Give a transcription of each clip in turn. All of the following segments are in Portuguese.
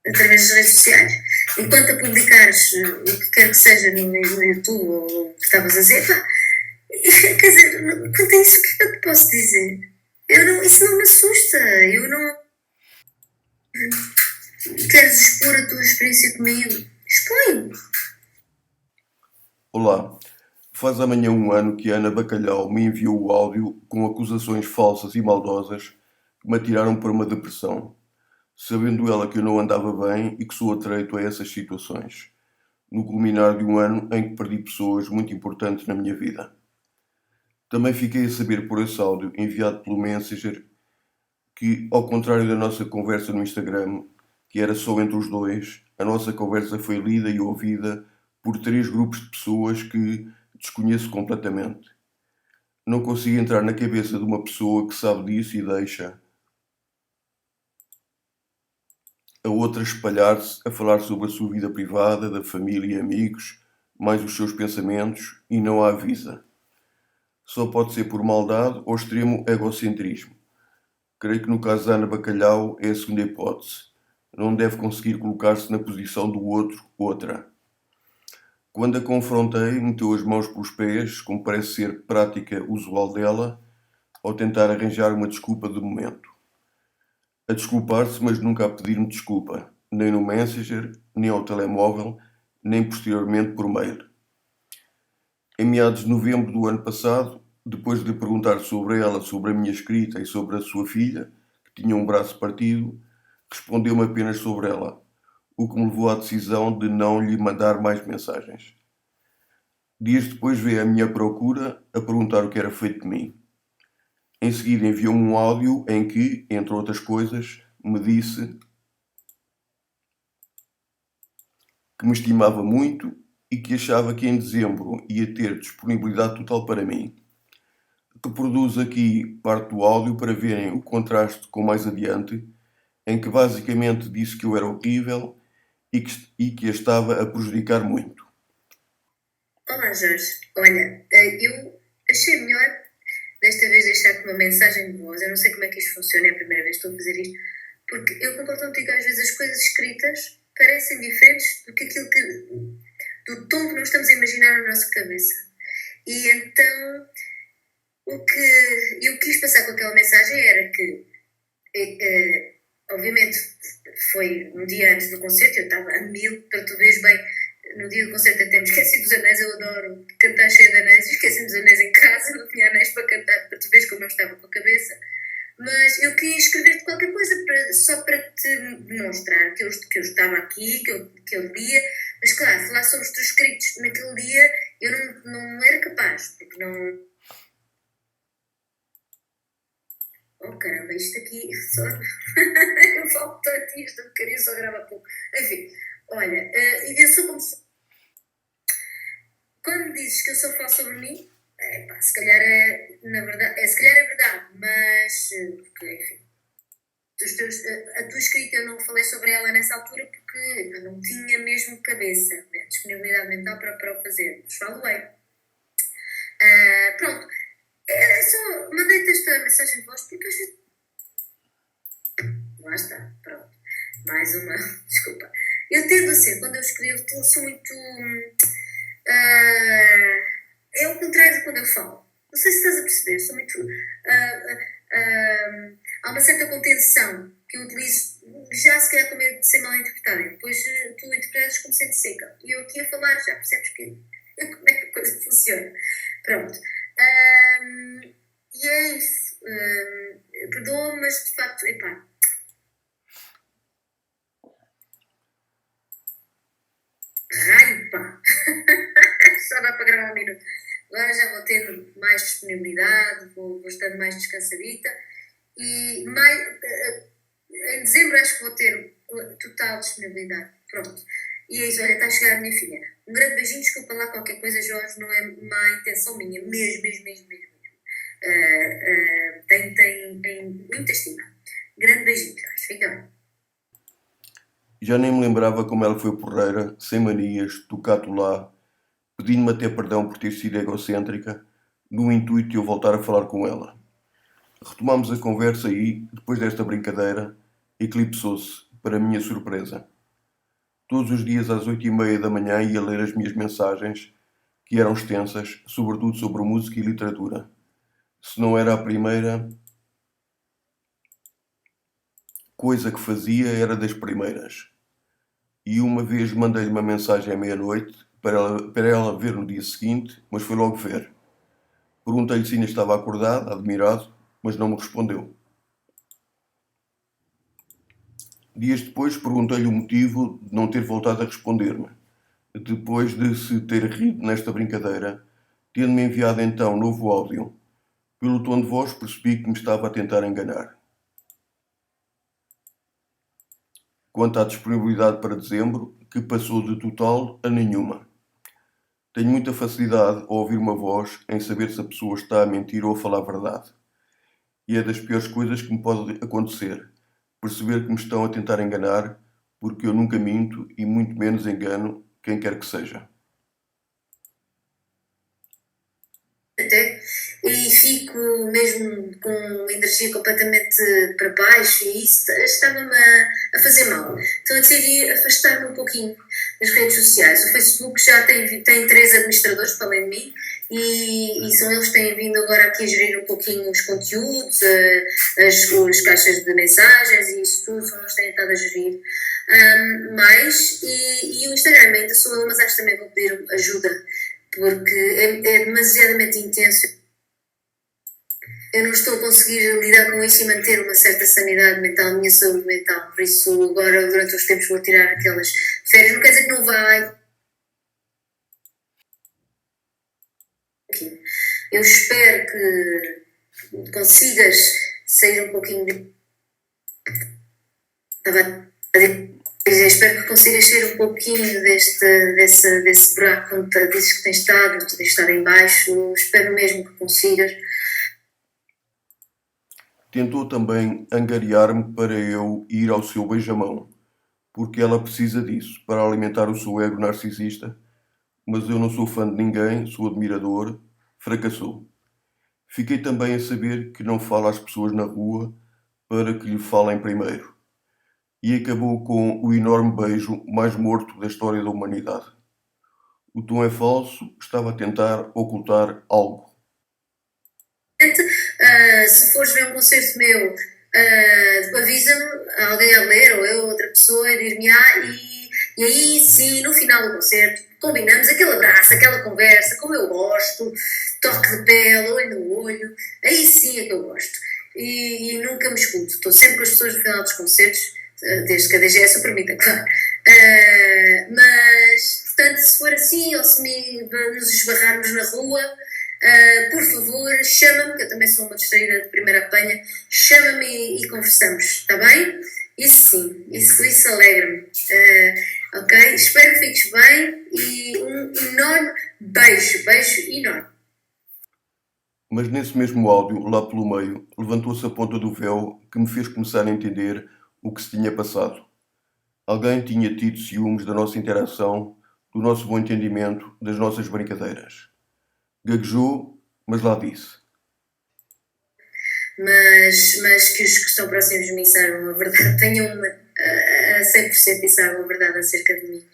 através das redes sociais. Enquanto a publicares o que quer que seja no YouTube ou o que estavas a dizer, pá, quer dizer, quanto a isso, o que é que eu te posso dizer? Isso não me assusta. Eu não. Queres expor a tua experiência comigo? Expõe. Olá, faz amanhã um ano que a Ana Bacalhau me enviou o áudio com acusações falsas e maldosas que me atiraram para uma depressão, sabendo ela que eu não andava bem e que sou atreito a essas situações, no culminar de um ano em que perdi pessoas muito importantes na minha vida. Também fiquei a saber por esse áudio enviado pelo Messenger que, ao contrário da nossa conversa no Instagram, que era só entre os dois, a nossa conversa foi lida e ouvida por 3 grupos de pessoas que desconheço completamente. Não consigo entrar na cabeça de uma pessoa que sabe disso e deixa a outra espalhar-se a falar sobre a sua vida privada, da família e amigos, mais os seus pensamentos, e não a avisa. Só pode ser por maldade ou extremo egocentrismo. Creio que no caso da Ana Bacalhau é a segunda hipótese. Não deve conseguir colocar-se na posição do outro, outra. Quando a confrontei, meteu as mãos pelos pés, como parece ser prática usual dela, ao tentar arranjar uma desculpa de momento. A desculpar-se, mas nunca a pedir-me desculpa, nem no Messenger, nem ao telemóvel, nem posteriormente por mail. Em meados de novembro do ano passado, depois de lhe perguntar sobre ela, sobre a minha escrita e sobre a sua filha, que tinha um braço partido, respondeu-me apenas sobre ela, o que me levou à decisão de não lhe mandar mais mensagens. Dias depois veio à minha procura a perguntar o que era feito de mim. Em seguida enviou-me um áudio em que, entre outras coisas, me disse que me estimava muito e que achava que em dezembro ia ter disponibilidade total para mim. Reproduzo aqui parte do áudio para verem o contraste com mais adiante, em que basicamente disse que eu era horrível e que a estava a prejudicar muito. Olá Jorge, olha, eu achei melhor desta vez deixar-te uma mensagem de voz. Eu não sei como é que isto funciona, é a primeira vez que estou a fazer isto, porque eu concordo contigo, às vezes as coisas escritas parecem diferentes do que aquilo do tom que nós estamos a imaginar na nossa cabeça. E então o que eu quis passar com aquela mensagem era que obviamente foi um dia antes do concerto, eu estava a 1000, para tu veres bem, no dia do concerto até me esqueci dos anéis, eu adoro cantar cheia de anéis, esqueci dos anéis em casa, não tinha anéis para cantar, para tu veres como eu estava com a cabeça. Mas eu quis escrever-te qualquer coisa só para te demonstrar que eu estava aqui, que eu lia, mas claro, falar sobre os teus escritos naquele dia eu não era capaz, porque não. Oh caramba, isto aqui só. Eu falo tanto isto, eu queria só gravar pouco. Enfim, olha, eu sou como. Quando dizes que eu só falo sobre mim, pá, se calhar na verdade, se calhar é verdade, mas, porque, enfim, a tua escrita eu não falei sobre ela nessa altura porque eu não tinha mesmo cabeça, né, disponibilidade mental para o fazer, mas falo bem. Pronto, é só, mandei-te esta mensagem de voz porque às vezes. Lá está, pronto, mais uma, desculpa. Eu tendo a ser, quando eu escrevo, sou muito. É o contrário de quando eu falo. Não sei se estás a perceber, sou muito. Há uma certa contenção que eu utilizo, já se calhar com medo de ser mal interpretada. E depois tu interpretas como sendo seca. E eu aqui a falar já percebes como é que a coisa funciona. Pronto. E é isso. Perdoa-me, mas de facto, epá. Raio, pá! Só dá para gravar um minuto. Agora já vou tendo mais disponibilidade, vou estando mais descansadita e em dezembro acho que vou ter total disponibilidade. Pronto. E é isso, olha, está a chegar a minha filha. Um grande beijinho, desculpa lá qualquer coisa, Jorge, não é má intenção minha, mesmo. Tem muita estima. Grande beijinho, Jorge, fica bem. Já nem me lembrava como ela foi porreira, sem manias, tocato lá, pedindo-me até perdão por ter sido egocêntrica, no intuito de eu voltar a falar com ela. Retomámos a conversa e, depois desta brincadeira, eclipsou-se, para minha surpresa. Todos os dias às 8h30 da manhã ia ler as minhas mensagens, que eram extensas, sobretudo sobre música e literatura. Se não era a primeira coisa que fazia, era das primeiras. E uma vez mandei-lhe uma mensagem à meia-noite para ela ver no dia seguinte, mas foi logo ver. Perguntei-lhe se ainda estava acordado, admirado, mas não me respondeu. Dias depois perguntei-lhe o motivo de não ter voltado a responder-me, depois de se ter rido nesta brincadeira, tendo-me enviado então novo áudio. Pelo tom de voz percebi que me estava a tentar enganar. Quanto à disponibilidade para dezembro, que passou de total a nenhuma. Tenho muita facilidade ao ouvir uma voz em saber se a pessoa está a mentir ou a falar a verdade. E é das piores coisas que me pode acontecer, perceber que me estão a tentar enganar, porque eu nunca minto e muito menos engano quem quer que seja. E fico mesmo com energia completamente para baixo e isso estava-me a fazer mal. Então eu decidi afastar-me um pouquinho das redes sociais. O Facebook já tem 3 administradores para além de mim e são eles que têm vindo agora aqui a gerir um pouquinho os conteúdos, as caixas de mensagens e isso tudo, são eles que têm estado a gerir. E o Instagram ainda sou eu, mas acho que também vou pedir ajuda porque é demasiadamente intenso. Eu não estou a conseguir lidar com isso e manter uma certa sanidade mental, a minha saúde mental. Por isso, agora, durante os tempos, vou tirar aquelas férias. Não quer dizer que não vai. Eu espero que consigas sair um pouquinho de... Espero que consigas sair um pouquinho desse buraco onde dizes que tens estado em baixo. Espero mesmo que consigas. Tentou também angariar-me para eu ir ao seu beijamão, porque ela precisa disso, para alimentar o seu ego narcisista, mas eu não sou fã de ninguém, sou admirador, fracassou. Fiquei também a saber que não fala às pessoas na rua para que lhe falem primeiro. E acabou com o enorme beijo mais morto da história da humanidade. O tom é falso, estava a tentar ocultar algo. Se fores ver um concerto meu, avisa-me, alguém a ler, ou eu, ou outra pessoa, e dir-me-á, e aí sim, no final do concerto, combinamos aquele abraço, aquela conversa, como eu gosto, toque de pele, olho no olho, aí sim é que eu gosto. E nunca me escuto, estou sempre com as pessoas no final dos concertos, desde que a DGS o permita, claro. Mas, portanto, se for assim, ou se nos esbarrarmos na rua, por favor, chama-me, que eu também sou uma distraída de primeira apanha, chama-me e conversamos, está bem? Isso sim, isso alegra-me. Ok? Espero que fiques bem e um enorme beijo enorme. Mas nesse mesmo áudio, lá pelo meio, levantou-se a ponta do véu que me fez começar a entender o que se tinha passado. Alguém tinha tido ciúmes da nossa interação, do nosso bom entendimento, das nossas brincadeiras. Gaguejou, mas lá disse. Mas que os que estão próximos de mim saibam a verdade, tenham a 100% e saibam a verdade acerca de mim.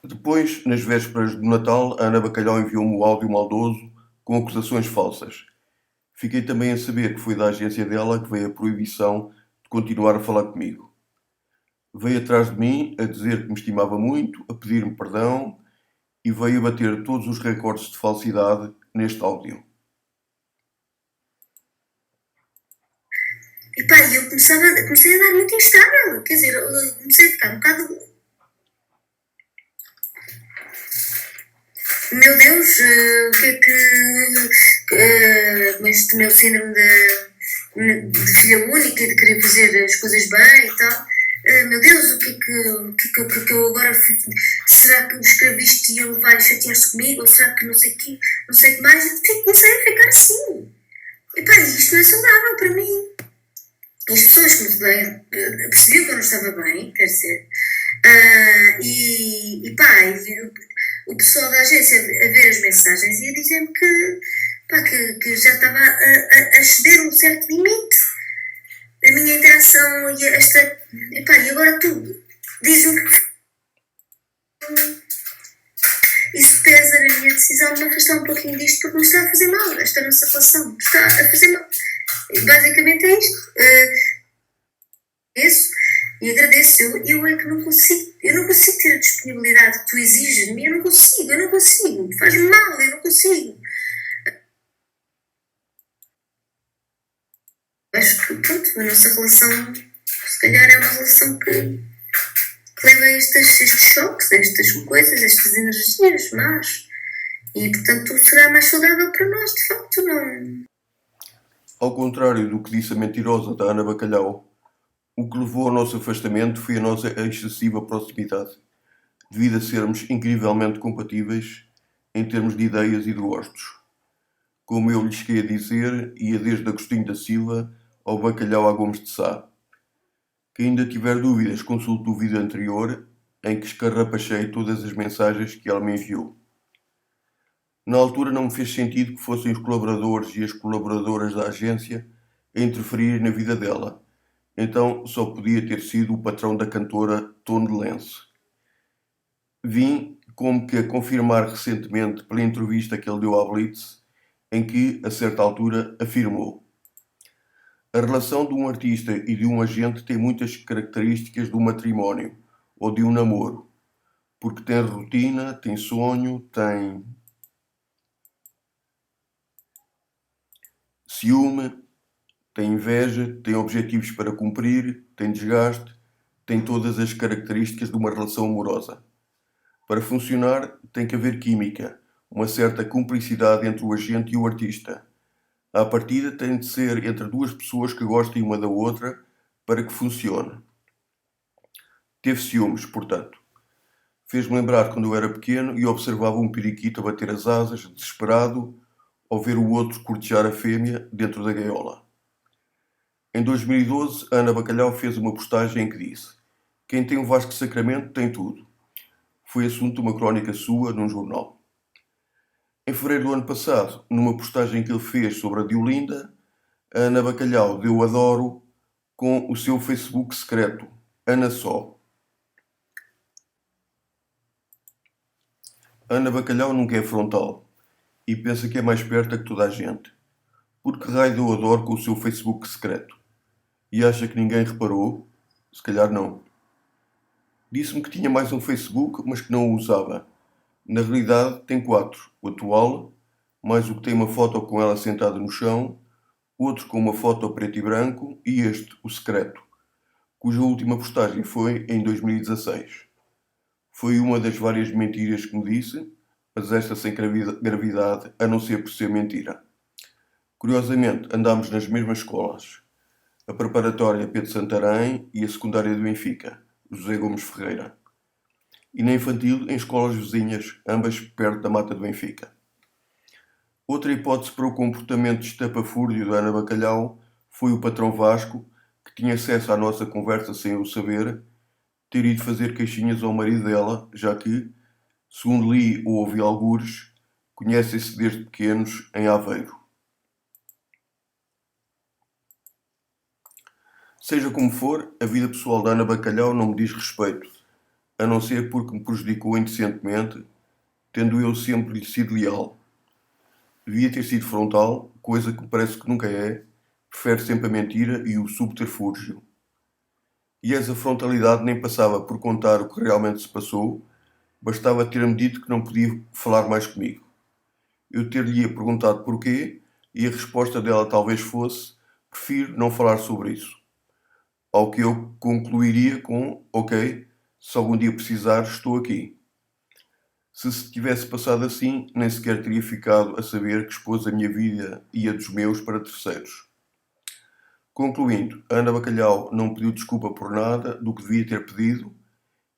Depois, nas vésperas do Natal, a Ana Bacalhau enviou-me o áudio maldoso com acusações falsas. Fiquei também a saber que foi da agência dela que veio a proibição de continuar a falar comigo. Veio atrás de mim a dizer que me estimava muito, a pedir-me perdão e veio a bater todos os recordes de falsidade neste áudio. E pá, eu comecei a dar muito instável, quer dizer, eu comecei a ficar um bocado... Meu Deus, o que é que... este meu síndrome de filha única e de querer fazer as coisas bem e tal... meu Deus, o que é que eu agora... Será que escrevi isto e ele vai chatear-se comigo? Ou será que não sei o que mais? E comecei a ficar assim. E pá, isto não é saudável para mim. E as pessoas que me rodeiam percebiam que eu não estava bem, quer dizer. E o pessoal da agência a ver as mensagens ia dizer-me que já estava a exceder um certo limite. A minha interação e e agora tudo. diz-me que isso pesa na minha decisão de me afastar um pouquinho disto porque me está a fazer mal, esta nossa relação me está a fazer mal. Basicamente é isto. E agradeço, eu é que não consigo ter a disponibilidade que tu exiges de mim, eu não consigo, faz-me mal, eu não consigo. Acho que, pronto, a nossa relação, se calhar é uma relação que leva a estes choques, a estas coisas, a estas energias más. E, portanto, será mais saudável para nós, de facto, não. Ao contrário do que disse a mentirosa da Ana Bacalhau, o que levou ao nosso afastamento foi a nossa excessiva proximidade, devido a sermos incrivelmente compatíveis em termos de ideias e de gostos. Como eu lhes cheguei a dizer, ia desde Agostinho da Silva ao Bacalhau a Gomes de Sá. Quem ainda tiver dúvidas, consulte o vídeo anterior, em que escarrapachei todas as mensagens que ela me enviou. Na altura não me fez sentido que fossem os colaboradores e as colaboradoras da agência a interferir na vida dela, então só podia ter sido o patrão da cantora Tom de Lenço. Vim como que a confirmar recentemente pela entrevista que ele deu à Blitz, em que, a certa altura, afirmou: a relação de um artista e de um agente tem muitas características do matrimónio ou de um namoro, porque tem rotina, tem sonho, tem ciúme, tem inveja, tem objetivos para cumprir, tem desgaste, tem todas as características de uma relação amorosa. Para funcionar, tem que haver química, uma certa cumplicidade entre o agente e o artista. À partida, tem de ser entre duas pessoas que gostem uma da outra para que funcione. Teve ciúmes, portanto. Fez-me lembrar quando eu era pequeno e observava um periquito a bater as asas, desesperado, ao ver o outro cortejar a fêmea dentro da gaiola. Em 2012, a Ana Bacalhau fez uma postagem em que disse: quem tem o Vasco Sacramento tem tudo. Foi assunto de uma crónica sua num jornal. Em fevereiro do ano passado, numa postagem que ele fez sobre a Diolinda, a Ana Bacalhau deu adoro com o seu Facebook secreto, Ana Só. Ana Bacalhau nunca é frontal e pensa que é mais esperta que toda a gente. Por que raio deu adoro com o seu Facebook secreto? E acha que ninguém reparou? Se calhar não. Disse-me que tinha mais um Facebook, mas que não o usava. Na realidade tem 4. O atual, mais o que tem uma foto com ela sentada no chão, outro com uma foto preto e branco e este, o secreto, cuja última postagem foi em 2016. Foi uma das várias mentiras que me disse, mas esta sem gravidade, a não ser por ser mentira. Curiosamente, andámos nas mesmas escolas. A preparatória Pedro Santarém e a secundária do Benfica, José Gomes Ferreira. E na infantil em escolas vizinhas, ambas perto da Mata do Benfica. Outra hipótese para o comportamento estapafúrdio da Ana Bacalhau foi o patrão Vasco, que tinha acesso à nossa conversa sem o saber, ter ido fazer queixinhas ao marido dela, já que, segundo li ou ouvi algures, conhecem-se desde pequenos em Aveiro. Seja como for, a vida pessoal da Ana Bacalhau não me diz respeito, a não ser porque me prejudicou indecentemente, tendo eu sempre lhe sido leal. Devia ter sido frontal, coisa que me parece que nunca é, prefere sempre a mentira e o subterfúgio. E essa frontalidade nem passava por contar o que realmente se passou, bastava ter-me dito que não podia falar mais comigo. Eu ter-lhe perguntado porquê, e a resposta dela talvez fosse: prefiro não falar sobre isso. Ao que eu concluiria com: ok, se algum dia precisar, estou aqui. Se tivesse passado assim, nem sequer teria ficado a saber que expôs a minha vida e a dos meus para terceiros. Concluindo, a Ana Bacalhau não pediu desculpa por nada do que devia ter pedido,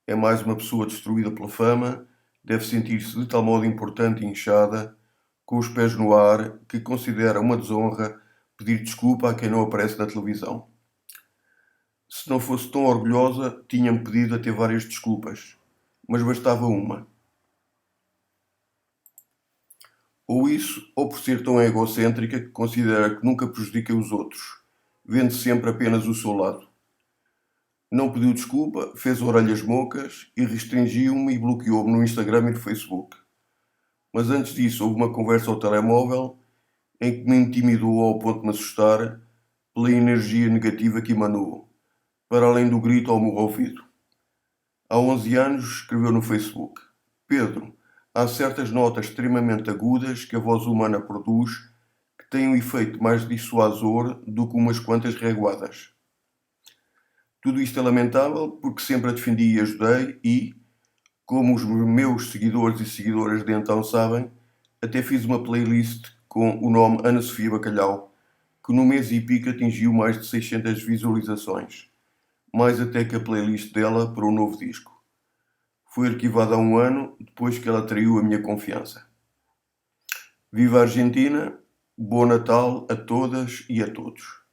é mais uma pessoa destruída pela fama, deve sentir-se de tal modo importante e inchada, com os pés no ar, que considera uma desonra pedir desculpa a quem não aparece na televisão. Se não fosse tão orgulhosa, tinha-me pedido até várias desculpas, mas bastava uma. Ou isso, ou por ser tão egocêntrica que considera que nunca prejudica os outros, vendo sempre apenas o seu lado. Não pediu desculpa, fez orelhas mocas e restringiu-me e bloqueou-me no Instagram e no Facebook. Mas antes disso houve uma conversa ao telemóvel em que me intimidou ao ponto de me assustar pela energia negativa que emanou, para além do grito ao meu ouvido. Há 11 anos escreveu no Facebook: Pedro, há certas notas extremamente agudas que a voz humana produz que têm um efeito mais dissuasor do que umas quantas reguadas. Tudo isto é lamentável porque sempre a defendi e ajudei e, como os meus seguidores e seguidoras de então sabem, até fiz uma playlist com o nome Ana Sofia Bacalhau, que no mês e pico atingiu mais de 600 visualizações, mais até que a playlist dela para o novo disco. Foi arquivada há um ano, depois que ela atraiu a minha confiança. Viva a Argentina, bom Natal a todas e a todos.